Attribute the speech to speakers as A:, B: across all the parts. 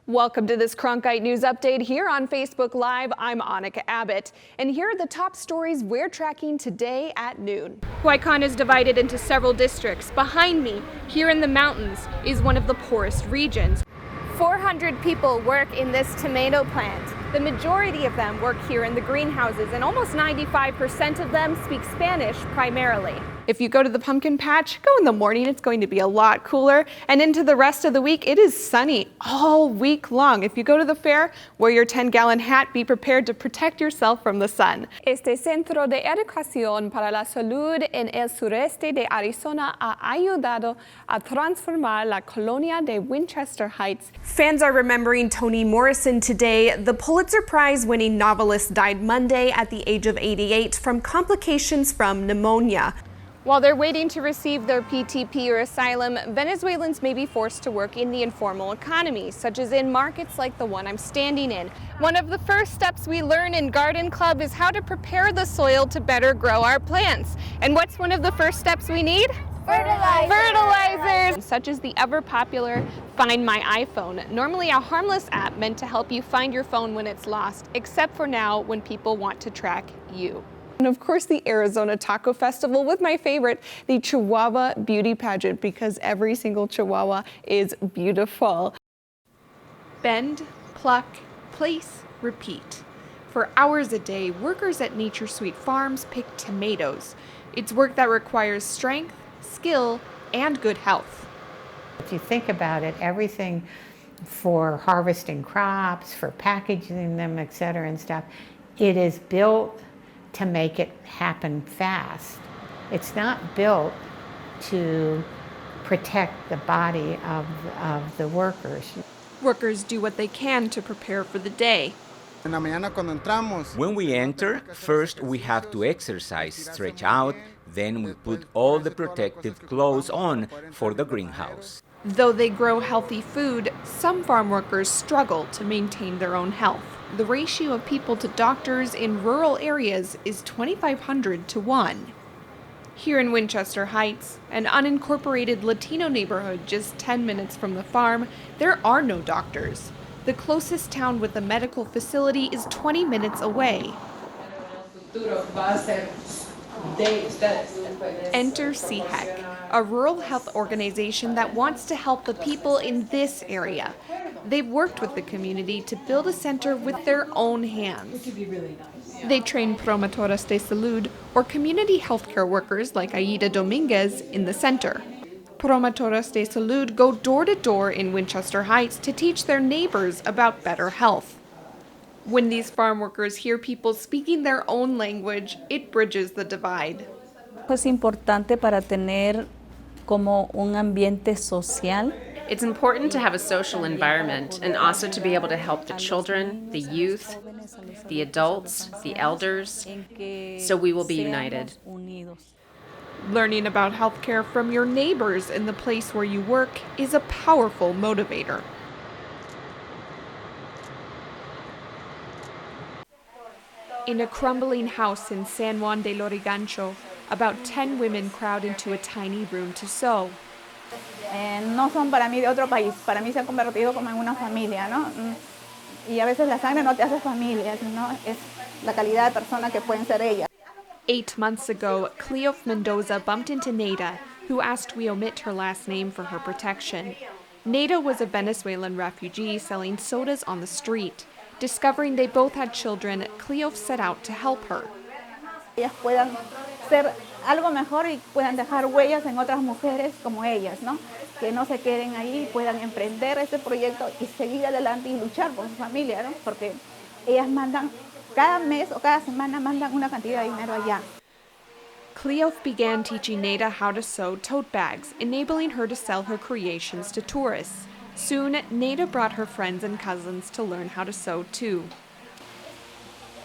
A: Welcome to this Cronkite News Update here on Facebook Live. I'm Anikka Abbott, and here are the top stories we're tracking today at noon. Huaycan is divided into several districts. Behind me, here in the mountains, is one of the poorest regions. 400 people work in this tomato plant. The majority of them work here in the greenhouses, and almost 95% of them speak Spanish primarily. If you go to the pumpkin patch, go in the morning. It's going to be a lot cooler. And into the rest of the week, it is sunny all week long. If you go to the fair, wear your 10-gallon hat. Be prepared to protect yourself from the sun. Este Centro de Educación para la Salud en el sureste de Arizona ha ayudado a transformar la colonia de Winchester Heights. Fans are remembering Toni Morrison today. The Pulitzer Prize-winning novelist died Monday at the age of 88 from complications from pneumonia. While they're waiting to receive their PTP or asylum, Venezuelans may be forced to work in the informal economy, such as in markets like the one I'm standing in. One of the first steps we learn in Garden Club is how to prepare the soil to better grow our plants. And what's one of the first steps we need? Fertilizers! Such as the ever-popular Find My iPhone, normally a harmless app meant to help you find your phone when it's lost, except for now when people want to track you. And of course, the Arizona Taco Festival with my favorite, the Chihuahua Beauty Pageant, because every single Chihuahua is beautiful. Bend, pluck, place, repeat. For hours a day, workers at Nature Sweet Farms pick tomatoes. It's work that requires strength, skill, and good health.
B: If you think about it, everything for harvesting crops, for packaging them, et cetera, and stuff, it is built to make it happen fast. It's not built to protect the body of the workers.
A: Workers do what they can to prepare for the day.
C: When we enter, first we have to exercise, stretch out, then we put all the protective clothes on for the greenhouse.
A: Though they grow healthy food, some farm workers struggle to maintain their own health. The ratio of people to doctors in rural areas is 2,500 to 1. Here in Winchester Heights, an unincorporated Latino neighborhood just 10 minutes from the farm, there are no doctors. The closest town with a medical facility is 20 minutes away. Enter CHEC, a rural health organization that wants to help the people in this area. They've worked with the community to build a center with their own hands. They train promotoras de salud, or community healthcare workers like Aida Dominguez, in the center. Promotoras de salud go door to door in Winchester Heights to teach their neighbors about better health. When these farm workers hear people speaking their own language, it bridges the divide.
D: Es importante para tener como un ambiente social.
E: It's important to have a social environment and also to be able to help the children, the youth, the adults, the elders, so we will be united.
A: Learning about healthcare from your neighbors in the place where you work is a powerful motivator. In a crumbling house in San Juan de Lorigancho, about 10 women crowd into a tiny room to sew.
F: No son para mí de otro país, para mí se han convertido como en una familia, ¿no? Y a veces la sangre no te hace familia, sino es la calidad de persona que pueden ser ellas.
A: 8 months ago, Cleof Mendoza bumped into Neda, who asked we omit her last name for her protection. Neda was a Venezuelan refugee selling sodas on the street. Discovering they both had children, Cleof set out to help her.
F: Ellas puedan ser algo mejor y puedan dejar huellas en otras mujeres como ellas, ¿no? Que no se queden ahí, puedan emprender este proyecto y seguir adelante y luchar por su familia, ¿no? Porque ellas mandan, cada mes o cada semana mandan una cantidad de dinero allá.
A: Cleof began teaching Neda how to sew tote bags, enabling her to sell her creations to tourists. Soon, Neda brought her friends and cousins to learn how to sew too.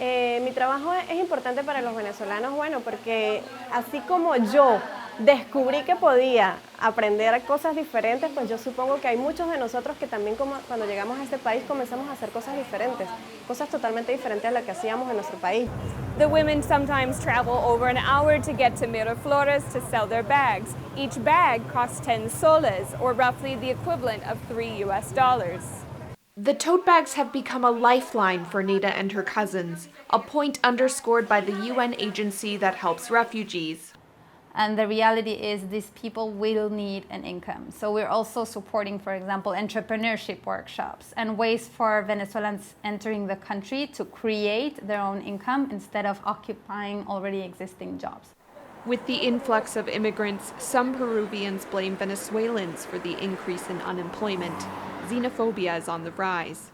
G: Mi trabajo es importante para los venezolanos, bueno, porque así como yo descubrí que podía aprender cosas diferentes, pues yo supongo que hay muchos de nosotros que también cuando llegamos a este país comenzamos a hacer cosas diferentes, cosas totalmente diferentes a las que hacíamos en nuestro país.
A: The women sometimes travel over an hour to get to Miraflores to sell their bags. Each bag costs 10 soles, or roughly the equivalent of $3 US. The tote bags have become a lifeline for Neda and her cousins, a point underscored by the UN agency that helps refugees.
H: And the reality is these people will need an income. So we're also supporting, for example, entrepreneurship workshops and ways for Venezuelans entering the country to create their own income instead of occupying already existing jobs.
A: With the influx of immigrants, some Peruvians blame Venezuelans for the increase in unemployment. Xenophobia is on the rise.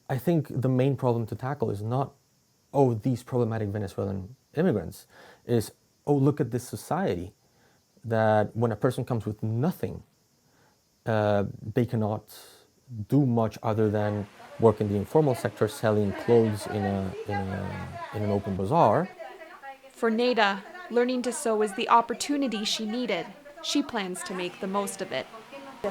I: I think the main problem to tackle is not, oh, these problematic Venezuelan immigrants, is, oh, look at this society, that when a person comes with nothing, they cannot do much other than work in the informal sector, selling clothes in an open bazaar.
A: For Neda, learning to sew is the opportunity she needed. She plans to make the most of it.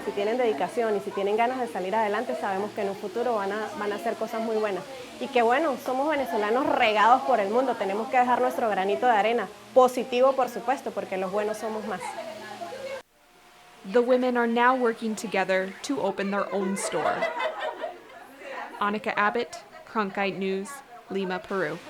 G: Si tienen dedicación y si tienen ganas de salir adelante, sabemos que en un futuro van a hacer cosas muy buenas. Y que bueno, somos venezolanos regados por el mundo, tenemos que dejar nuestro granito de arena, positivo por supuesto, porque los buenos somos más.
A: The women are now working together to open their own store. Anikka Abbott, Cronkite News, Lima, Peru.